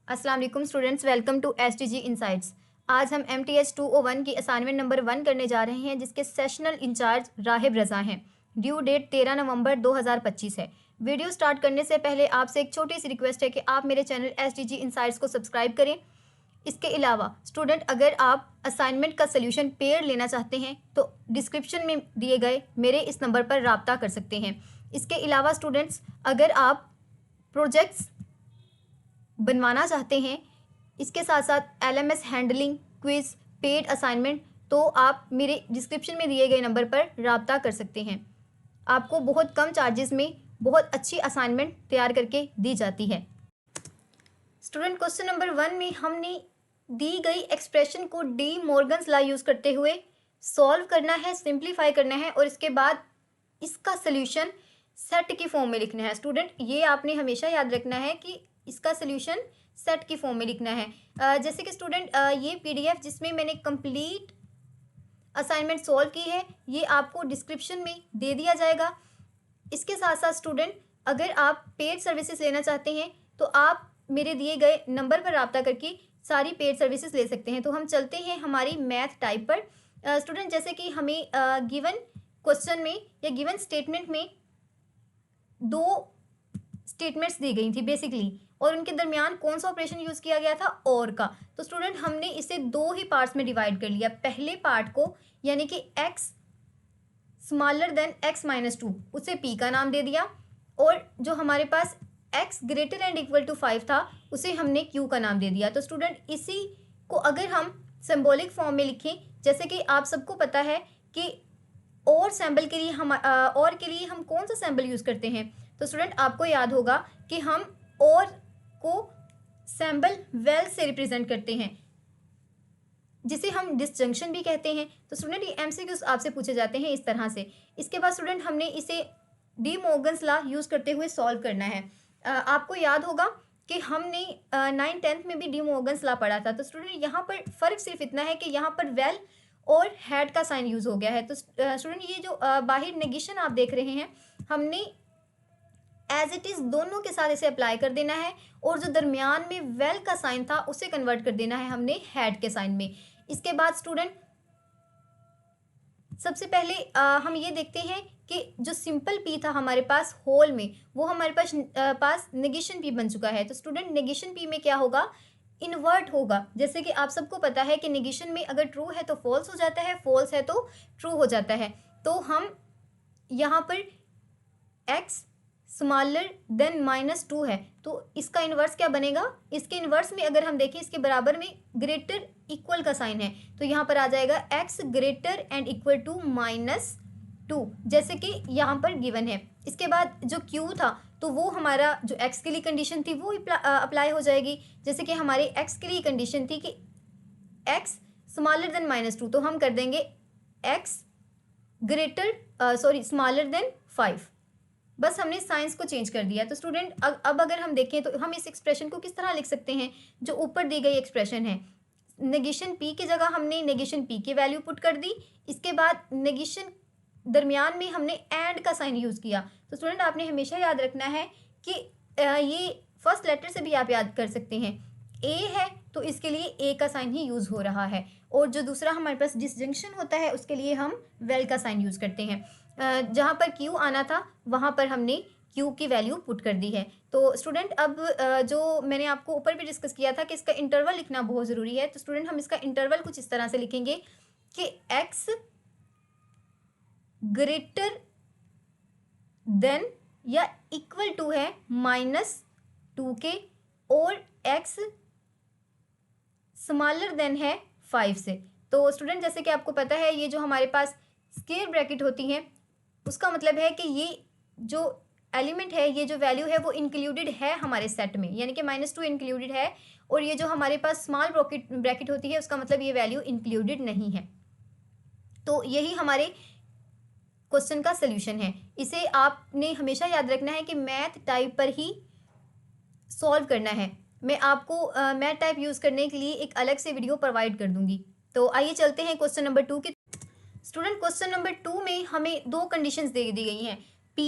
अस्सलाम वालेकुम students, welcome to STG insights. आज हम MTH 201 की असाइनमेंट नंबर 1 करने जा रहे हैं, जिसके सेशनल इंचार्ज राहिब रज़ा हैं। ड्यू डेट 13 नवंबर 2025 है। वीडियो स्टार्ट करने से पहले आपसे एक छोटी सी रिक्वेस्ट है कि आप मेरे चैनल एसटीजी इनसाइट्स को सब्सक्राइब करें। इसके अलावा स्टूडेंट, अगर आप असाइनमेंट का सल्यूशन पेड लेना चाहते हैं तो डिस्क्रिप्शन में दिए गए मेरे इस नंबर पर रब्ता कर सकते हैं। इसके अलावा स्टूडेंट्स, अगर आप प्रोजेक्ट्स बनवाना चाहते हैं, इसके साथ साथ LMS handling, quiz, paid assignment, तो आप मेरे डिस्क्रिप्शन में दिए गए नंबर पर रब्ता कर सकते हैं। आपको बहुत कम चार्जेस में बहुत अच्छी असाइनमेंट तैयार करके दी जाती है। स्टूडेंट, क्वेश्चन नंबर 1 में हमने दी गई एक्सप्रेशन को डी मॉर्गन्स लॉ यूज़ करते हुए सॉल्व करना है, सिंप्लीफाई करना है और इसके बाद इसका सल्यूशन सेट की फॉर्म में लिखना है। स्टूडेंट, ये आपने हमेशा याद रखना है कि इसका सल्यूशन सेट की फॉर्म में लिखना है। जैसे कि स्टूडेंट, ये PDF जिसमें मैंने कंप्लीट असाइनमेंट सॉल्व की है, ये आपको डिस्क्रिप्शन में दे दिया जाएगा। इसके साथ साथ स्टूडेंट, अगर आप पेड सर्विसेज लेना चाहते हैं तो आप मेरे दिए गए नंबर पर रब्ता करके सारी पेड सर्विसेज ले सकते हैं। तो हम चलते हैं हमारी मैथ टाइप पर। स्टूडेंट, जैसे कि हमें गिवन क्वेश्चन में या गिवन स्टेटमेंट में दो स्टेटमेंट्स दी गई थी बेसिकली, और उनके दरमियान कौन सा ऑपरेशन यूज़ किया गया था, और का। तो स्टूडेंट, हमने इसे दो ही पार्ट्स में डिवाइड कर लिया। पहले पार्ट को यानी कि x smaller than x minus 2, उसे p का नाम दे दिया, और जो हमारे पास x greater and equal to 5 था, उसे हमने q का नाम दे दिया। तो स्टूडेंट, इसी को अगर हम सिंबॉलिक फॉर्म में लिखें, जैसे कि आप सबको पता है कि और सैम्बल के लिए हम कौन सा सैम्बल यूज़ करते हैं। तो स्टूडेंट, आपको याद होगा कि हम और को सैम्बल वेल से रिप्रेजेंट करते हैं, जिसे हम डिसजंक्शन भी कहते हैं। तो स्टूडेंट, ये MCQs आपसे पूछे जाते हैं इस तरह से। इसके बाद स्टूडेंट, हमने इसे डी मॉर्गन्स लॉ यूज़ करते हुए सॉल्व करना है। आपको याद होगा कि हमने 9th-10th में भी डी मॉर्गन्स लॉ पढ़ा था। तो स्टूडेंट, यहाँ पर फ़र्क सिर्फ इतना है कि यहाँ पर वेल और हैड का साइन यूज़ हो गया है। तो स्टूडेंट, ये जो बाहर नेगेशन आप देख रहे हैं, हमने एज इट इज़ दोनों के साथ इसे अप्लाई कर देना है, और जो दरमियान में वेल का साइन था उसे कन्वर्ट कर देना है हमने हैड के साइन में। इसके बाद स्टूडेंट, सबसे पहले हम ये देखते हैं कि जो सिंपल p था हमारे पास होल में, वो हमारे पास नेगेशन p बन चुका है। तो स्टूडेंट, नेगेशन p में क्या होगा, इन्वर्ट होगा। जैसे कि आप सबको पता है कि नेगेशन में अगर ट्रू है तो फॉल्स हो जाता है, फॉल्स है तो ट्रू हो जाता है। तो हम यहाँ पर x स्मॉलर देन -2 है, तो इसका इन्वर्स क्या बनेगा, इसके इन्वर्स में अगर हम देखें, इसके बराबर में ग्रेटर इक्वल का साइन है, तो यहाँ पर आ जाएगा x greater and equal to -2, जैसे कि यहाँ पर गिवन है। इसके बाद जो q था, तो वो हमारा जो x के लिए कंडीशन थी वो अप्लाई हो जाएगी। जैसे कि हमारे x के लिए कंडीशन थी कि x स्मॉलर देन -2, तो हम कर देंगे x स्मॉलर देन 5। बस हमने साइंस को चेंज कर दिया। तो स्टूडेंट, अब अगर हम देखें तो हम इस एक्सप्रेशन को किस तरह लिख सकते हैं, जो ऊपर दी गई एक्सप्रेशन है। नेगेशन p की जगह हमने नेगेशन p की वैल्यू पुट कर दी। इसके बाद नेगेशन दरमियान में हमने एंड का साइन यूज़ किया। तो स्टूडेंट, आपने हमेशा याद रखना है कि ये फर्स्ट लेटर से भी आप याद कर सकते हैं। a है तो इसके लिए a का साइन ही यूज़ हो रहा है, और जो दूसरा हमारे पास डिसजंक्शन होता है उसके लिए हम वेल का साइन यूज़ करते हैं। जहाँ पर q आना था वहाँ पर हमने q की वैल्यू पुट कर दी है। तो स्टूडेंट, अब जो मैंने आपको ऊपर भी डिस्कस किया था कि इसका इंटरवल लिखना बहुत ज़रूरी है। तो स्टूडेंट, हम इसका इंटरवल कुछ इस तरह से लिखेंगे कि x ग्रेटर देन या इक्वल टू है -2 के, और x स्मॉलर देन है 5 से। तो स्टूडेंट, जैसे कि आपको पता है, ये जो हमारे पास स्क्वायर ब्रैकेट होती हैं, उसका मतलब है कि ये जो एलिमेंट है, ये जो वैल्यू है, वो इंक्लूडेड है हमारे सेट में, यानी कि -2 इंक्लूडेड है, और ये जो हमारे पास स्मॉल ब्रैकेट होती है, उसका मतलब ये वैल्यू इंक्लूडेड नहीं है। तो यही हमारे क्वेश्चन का सल्यूशन है। इसे आपने हमेशा याद रखना है कि मैथ टाइप पर ही सॉल्व करना है। मैं आपको मैथ टाइप यूज़ करने के लिए एक अलग से वीडियो प्रोवाइड कर दूंगी। तो आइए चलते हैं क्वेश्चन नंबर 2 की। स्टूडेंट, क्वेश्चन नंबर 2 में हमें दो कंडीशंस दे दी गई हैं। p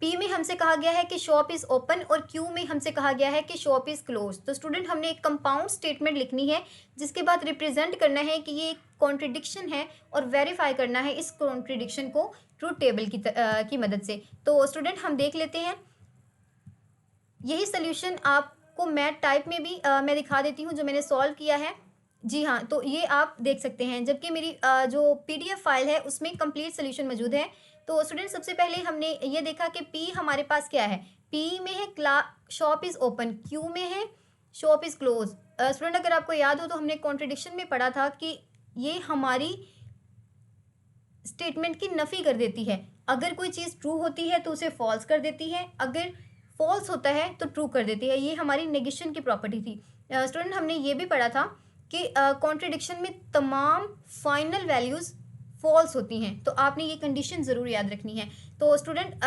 पी में हमसे कहा गया है कि शॉप इज़ ओपन और क्यू में हमसे कहा गया है कि शॉप इज़ क्लोज। तो स्टूडेंट हमने एक कंपाउंड स्टेटमेंट लिखनी है जिसके बाद रिप्रेजेंट करना है कि ये कॉन्ट्रडिक्शन है और वेरीफाई करना है इस कॉन्ट्रडिक्शन को ट्रूथ टेबल की मदद से। तो स्टूडेंट हम देख लेते हैं, यही सोल्यूशन आपको मैथ टाइप में भी मैं दिखा देती हूँ जो मैंने सॉल्व किया है। जी हाँ, तो ये आप देख सकते हैं, जबकि मेरी जो पीडीएफ फाइल है उसमें कंप्लीट सोल्यूशन मौजूद है। तो स्टूडेंट सबसे पहले हमने ये देखा कि पी हमारे पास क्या है, पी में है शॉप इज़ ओपन, क्यू में है शॉप इज़ क्लोज। स्टूडेंट अगर आपको याद हो तो हमने कॉन्ट्रडिक्शन में पढ़ा था कि ये हमारी स्टेटमेंट की नफ़ी कर देती है। अगर कोई चीज़ ट्रू होती है तो उसे फॉल्स कर देती है, अगर फॉल्स होता है तो ट्रू कर देती है। ये हमारी नेगेशन की प्रॉपर्टी थी। स्टूडेंट हमने ये भी पढ़ा था कि कॉन्ट्रडिक्शन में तमाम फाइनल वैल्यूज़ फॉल्स होती हैं, तो आपने ये कंडीशन ज़रूर याद रखनी है। तो स्टूडेंट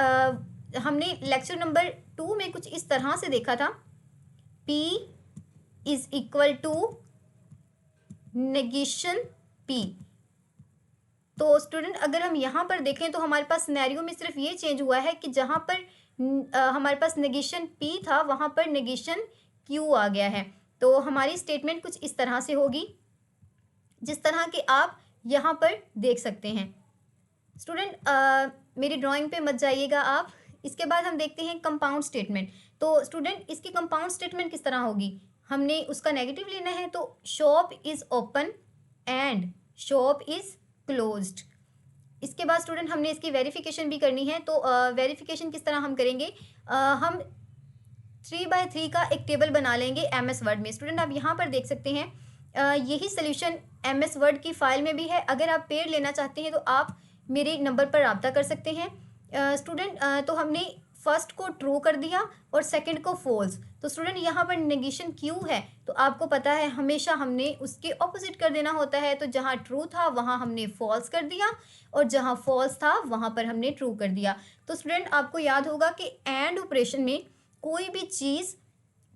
हमने लेक्चर नंबर 2 में कुछ इस तरह से देखा था, P is equal to negation P। तो स्टूडेंट अगर हम यहाँ पर देखें तो हमारे पास सिनेरियो में सिर्फ ये चेंज हुआ है कि जहाँ पर हमारे पास नेगेशन P था वहाँ पर नेगेशन Q आ गया है। तो हमारी स्टेटमेंट कुछ इस तरह से होगी जिस तरह के आप यहाँ पर देख सकते हैं। स्टूडेंट मेरी ड्राइंग पे मत जाइएगा आप। इसके बाद हम देखते हैं कंपाउंड स्टेटमेंट। तो स्टूडेंट इसकी कंपाउंड स्टेटमेंट किस तरह होगी, हमने उसका नेगेटिव लेना है, तो shop is open and shop is closed. इसके बाद स्टूडेंट हमने इसकी वेरिफिकेशन भी करनी है। तो वेरिफिकेशन किस तरह हम करेंगे, हम 3x3 का एक टेबल बना लेंगे MS वर्ड में। स्टूडेंट आप यहाँ पर देख सकते हैं, यही सोल्यूशन MS वर्ड की फाइल में भी है। अगर आप पेड लेना चाहते हैं तो आप मेरे नंबर पर रब्ता कर सकते हैं। स्टूडेंट तो हमने फर्स्ट को ट्रू कर दिया और सेकंड को फॉल्स। तो स्टूडेंट यहाँ पर नेगेशन क्यू है, तो आपको पता है हमेशा हमने उसके ऑपोजिट कर देना होता है। तो जहाँ ट्रू था वहाँ हमने फॉल्स कर दिया और जहाँ फॉल्स था वहाँ पर हमने ट्रू कर दिया। तो स्टूडेंट आपको याद होगा कि एंड ऑपरेशन में कोई भी चीज़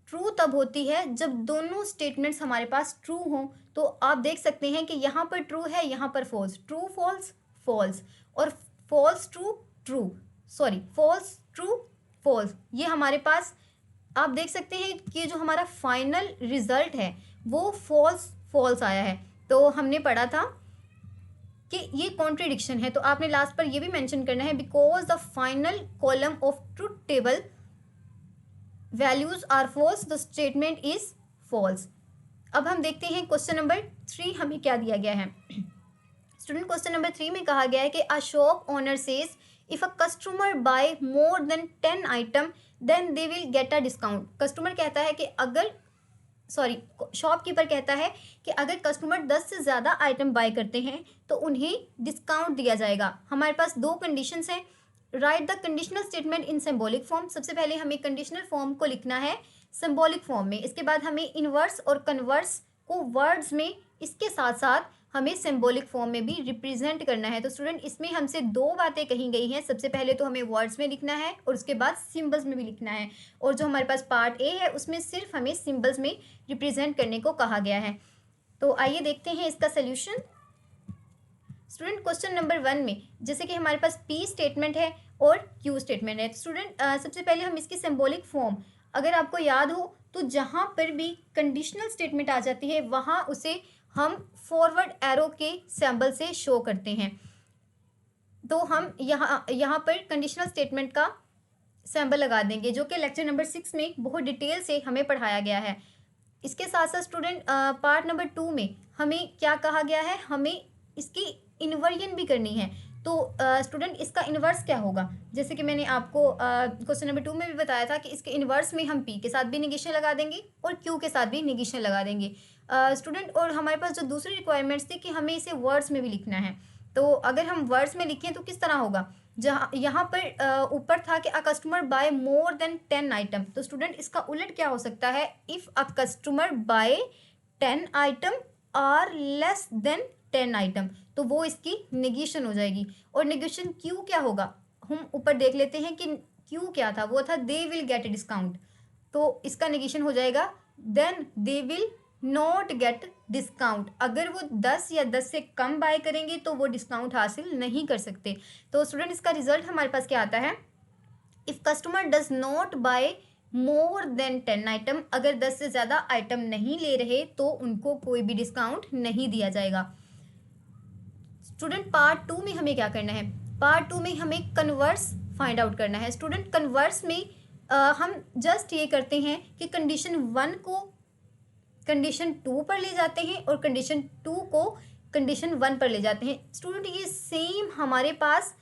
ट्रू तब होती है जब दोनों स्टेटमेंट्स हमारे पास ट्रू हों। तो आप देख सकते हैं कि यहाँ पर ट्रू है, यहाँ पर फॉल्स, ट्रू फॉल्स फॉल्स, और false true true, sorry false true false. ये हमारे पास आप देख सकते हैं कि जो हमारा फाइनल रिजल्ट है वो फॉल्स फॉल्स आया है। तो हमने पढ़ा था कि ये कॉन्ट्रडिक्शन है, तो आपने लास्ट पर ये भी मेंशन करना है, because the final column of truth table values are false the statement is false. अब हम देखते हैं क्वेश्चन नंबर 3 हमें क्या दिया गया है। स्टूडेंट क्वेश्चन नंबर 3 में कहा गया है कि a shop owner says if a customer buy more than 10 item then they will get a discount. Customer कहता है कि अगर शॉपकीपर कहता है कि अगर कस्टमर 10 से ज़्यादा आइटम बाय करते हैं तो उन्हें डिस्काउंट दिया जाएगा। हमारे पास दो कंडीशंस हैं। Right the conditional statement in symbolic form. सबसे पहले हमें कंडीशनल फॉर्म को लिखना है सिंबॉलिक फॉर्म में। इसके बाद हमें इनवर्स और कन्वर्स को वर्ड्स में, इसके साथ साथ हमें सिंबॉलिक फॉर्म में भी रिप्रेजेंट करना है। तो स्टूडेंट इसमें हमसे दो बातें कही गई हैं। सबसे पहले तो हमें वर्ड्स में लिखना है और उसके बाद सिंबल्स में भी लिखना है, और जो हमारे पास पार्ट ए है उसमें सिर्फ हमें सिंबल्स में रिप्रेजेंट करने को कहा गया है। तो आइए देखते हैं इसका सोल्यूशन। स्टूडेंट क्वेश्चन नंबर 1 में जैसे कि हमारे पास पी स्टेटमेंट है और क्यू स्टेटमेंट है। स्टूडेंट सबसे पहले हम इसकी सिंबॉलिक फॉर्म, अगर आपको याद हो तो जहाँ पर भी कंडीशनल स्टेटमेंट आ जाती है वहाँ उसे हम फॉरवर्ड एरो के सिंबल से शो करते हैं। तो हम यहाँ पर कंडीशनल स्टेटमेंट का सिंबल लगा देंगे, जो कि लेक्चर नंबर 6 में बहुत डिटेल से हमें पढ़ाया गया है। इसके साथ साथ स्टूडेंट पार्ट नंबर 2 में हमें क्या कहा गया है, हमें इसकी इन्वर्जन भी करनी है। तो स्टूडेंट इसका इन्वर्स क्या होगा, जैसे कि मैंने आपको क्वेश्चन नंबर 2 में भी बताया था कि इसके इन्वर्स में हम पी के साथ भी निगेशन लगा देंगे और क्यू के साथ भी निगेशन लगा देंगे। स्टूडेंट और हमारे पास जो दूसरी रिक्वायरमेंट्स थी कि हमें इसे वर्ड्स में भी लिखना है। तो अगर हम वर्ड्स में लिखें तो किस तरह होगा, जहाँ यहाँ पर ऊपर था कि a customer buy more than 10 item. तो स्टूडेंट इसका उलट क्या हो सकता है, if a customer buy 10 item are less than 10 item, तो वो इसकी नेगेशन हो जाएगी। और नेगेशन क्यू क्या होगा, हम ऊपर देख लेते हैं कि क्यू क्या था, वो था they will get a discount. तो इसका नेगेशन हो जाएगा then they will not get discount. अगर वो 10 या 10 से कम बाय करेंगे तो वो डिस्काउंट हासिल नहीं कर सकते। तो स्टूडेंट इसका रिजल्ट हमारे पास क्या आता है, if customer does not buy more than 10 item, अगर 10 से ज़्यादा आइटम नहीं ले रहे तो उनको कोई भी डिस्काउंट नहीं दिया जाएगा। स्टूडेंट पार्ट 2 में हमें क्या करना है, पार्ट 2 में हमें कन्वर्स फाइंड आउट करना है। स्टूडेंट कन्वर्स में हम जस्ट ये करते हैं कि कंडीशन 1 को कंडीशन 2 पर ले जाते हैं और कंडीशन 2 को कंडीशन 1 पर ले जाते हैं। स्टूडेंट ये सेम हमारे पास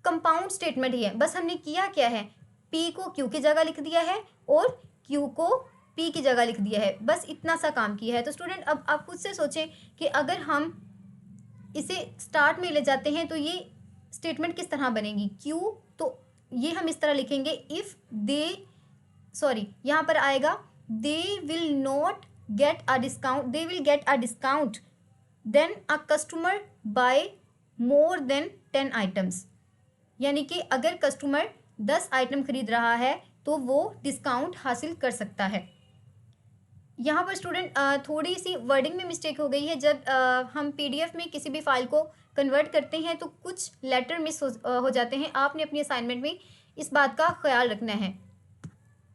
कंपाउंड स्टेटमेंट ही है, बस हमने किया क्या है, P को Q की जगह लिख दिया है और Q को P की जगह लिख दिया है, बस इतना सा काम किया है। तो स्टूडेंट अब आप खुद से सोचें कि अगर हम इसे स्टार्ट में ले जाते हैं तो ये स्टेटमेंट किस तरह बनेगी। Q तो ये हम इस तरह लिखेंगे, इफ़ दे यहाँ पर आएगा they will not get a discount, they will get a discount than a customer buy more than 10 items, यानी कि अगर कस्टमर 10 आइटम खरीद रहा है तो वो डिस्काउंट हासिल कर सकता है। यहाँ पर स्टूडेंट थोड़ी सी वर्डिंग में मिस्टेक हो गई है। जब हम PDF में किसी भी फाइल को कन्वर्ट करते हैं तो कुछ लेटर मिस हो जाते हैं, आपने अपनी असाइनमेंट में इस बात का ख्याल रखना है।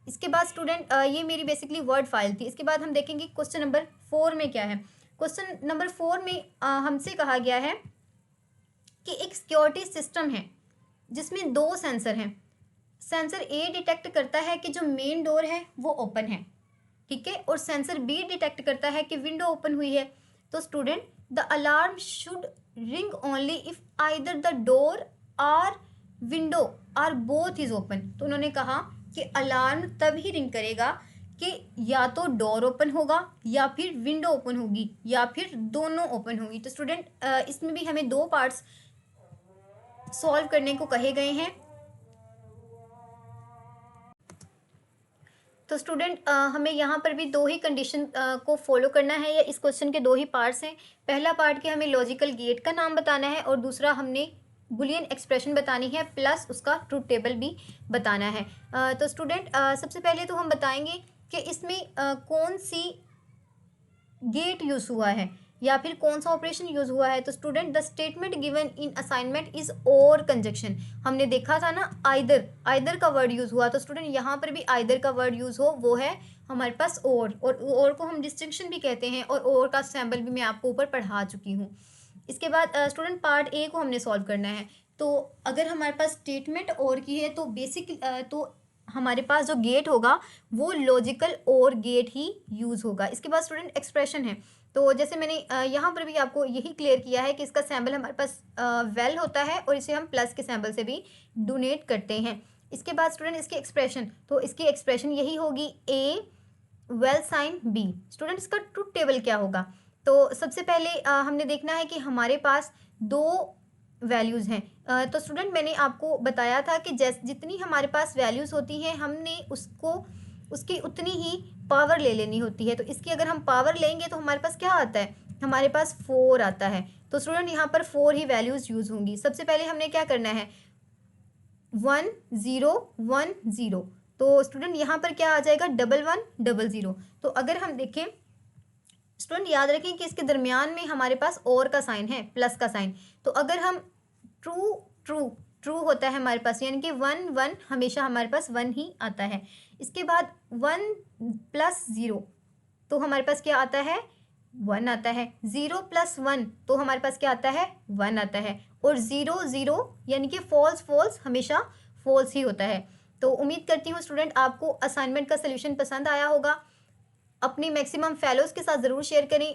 इसके बाद स्टूडेंट ये मेरी बेसिकली वर्ड फाइल थी। इसके बाद हम देखेंगे क्वेश्चन नंबर 4 में क्या है। क्वेश्चन नंबर 4 में हमसे कहा गया है कि एक सिक्योरिटी सिस्टम है जिसमें 2 सेंसर हैं। सेंसर A डिटेक्ट करता है कि जो मेन डोर है वो ओपन है, ठीक है, और सेंसर B डिटेक्ट करता है कि विंडो ओपन हुई है। तो student the alarm should ring only if either the door or window are both is open. तो उन्होंने कहा कि अलार्म तब ही रिंग करेगा कि या तो डोर ओपन होगा या फिर विंडो ओपन होगी या फिर दोनों ओपन होगी। तो स्टूडेंट इसमें भी हमें 2 पार्ट्स सॉल्व करने को कहे गए हैं। तो स्टूडेंट हमें यहाँ पर भी 2 ही कंडीशन को फॉलो करना है, या इस क्वेश्चन के 2 ही पार्ट्स हैं। पहला पार्ट कि हमें लॉजिकल गेट का नाम बताना है और दूसरा हमने बुलियन एक्सप्रेशन बतानी है प्लस उसका ट्रूथ टेबल भी बताना है। तो स्टूडेंट सबसे पहले तो हम बताएंगे कि इसमें कौन सी गेट यूज़ हुआ है या फिर कौन सा ऑपरेशन यूज़ हुआ है। तो student the statement given in assignment is और कंजक्शन, हमने देखा था ना आइदर का वर्ड यूज़ हुआ। तो स्टूडेंट यहाँ पर भी आइदर का वर्ड यूज़ हो, वो है हमारे पास और को हम डिस्टिंक्शन भी कहते हैं, और का सैम्पल भी मैं आपको ऊपर पढ़ा चुकी हूँ। इसके बाद स्टूडेंट पार्ट A को हमने सॉल्व करना है। तो अगर हमारे पास स्टेटमेंट और की है तो बेसिक तो हमारे पास जो गेट होगा वो लॉजिकल और गेट ही यूज़ होगा। इसके बाद स्टूडेंट एक्सप्रेशन है। तो जैसे मैंने यहाँ पर भी आपको यही क्लियर किया है कि इसका सैम्पल हमारे पास वेल होता है और इसे हम प्लस के सैम्पल से भी डोनेट करते हैं। इसके बाद स्टूडेंट इसकी एक्सप्रेशन, तो इसकी एक्सप्रेशन यही होगी A vel sign B। Student इसका ट्रूथ टेबल क्या होगा। तो सबसे पहले हमने देखना है कि हमारे पास 2 वैल्यूज़ हैं। तो स्टूडेंट मैंने आपको बताया था कि जितनी हमारे पास वैल्यूज़ होती हैं हमने उसकी उतनी ही पावर ले लेनी होती है। तो इसकी अगर हम पावर लेंगे तो हमारे पास क्या आता है, हमारे पास 4 आता है। तो स्टूडेंट यहाँ पर 4 ही वैल्यूज़ यूज़ होंगी। सबसे पहले हमने क्या करना है 1 0 1 0। तो स्टूडेंट यहाँ पर क्या आ जाएगा 1 1 0 0। तो अगर हम देखें स्टूडेंट याद रखें कि इसके दरमियान में हमारे पास और का साइन है, प्लस का साइन। तो अगर हम ट्रू होता है हमारे पास, यानी कि 1 1 हमेशा हमारे पास 1 ही आता है। इसके बाद 1 + 0 तो हमारे पास क्या आता है 1 आता है। 0 + 1 तो हमारे पास क्या आता है 1 आता है। और 0 0 यानी कि फॉल्स हमेशा फॉल्स ही होता है। तो उम्मीद करती हूँ स्टूडेंट आपको असाइनमेंट का सल्यूशन पसंद आया होगा। अपनी मैक्सिमम फेलोज़ के साथ ज़रूर शेयर करें।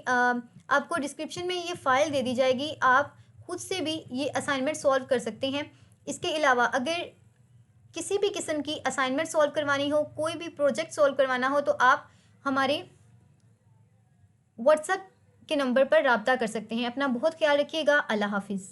आपको डिस्क्रिप्शन में ये फ़ाइल दे दी जाएगी, आप खुद से भी ये असाइनमेंट सॉल्व कर सकते हैं। इसके अलावा अगर किसी भी किस्म की असाइनमेंट सॉल्व करवानी हो, कोई भी प्रोजेक्ट सॉल्व करवाना हो, तो आप हमारे व्हाट्सएप के नंबर पर रब्ता कर सकते हैं। अपना बहुत ख्याल रखिएगा। अल्लाह हाफिज़।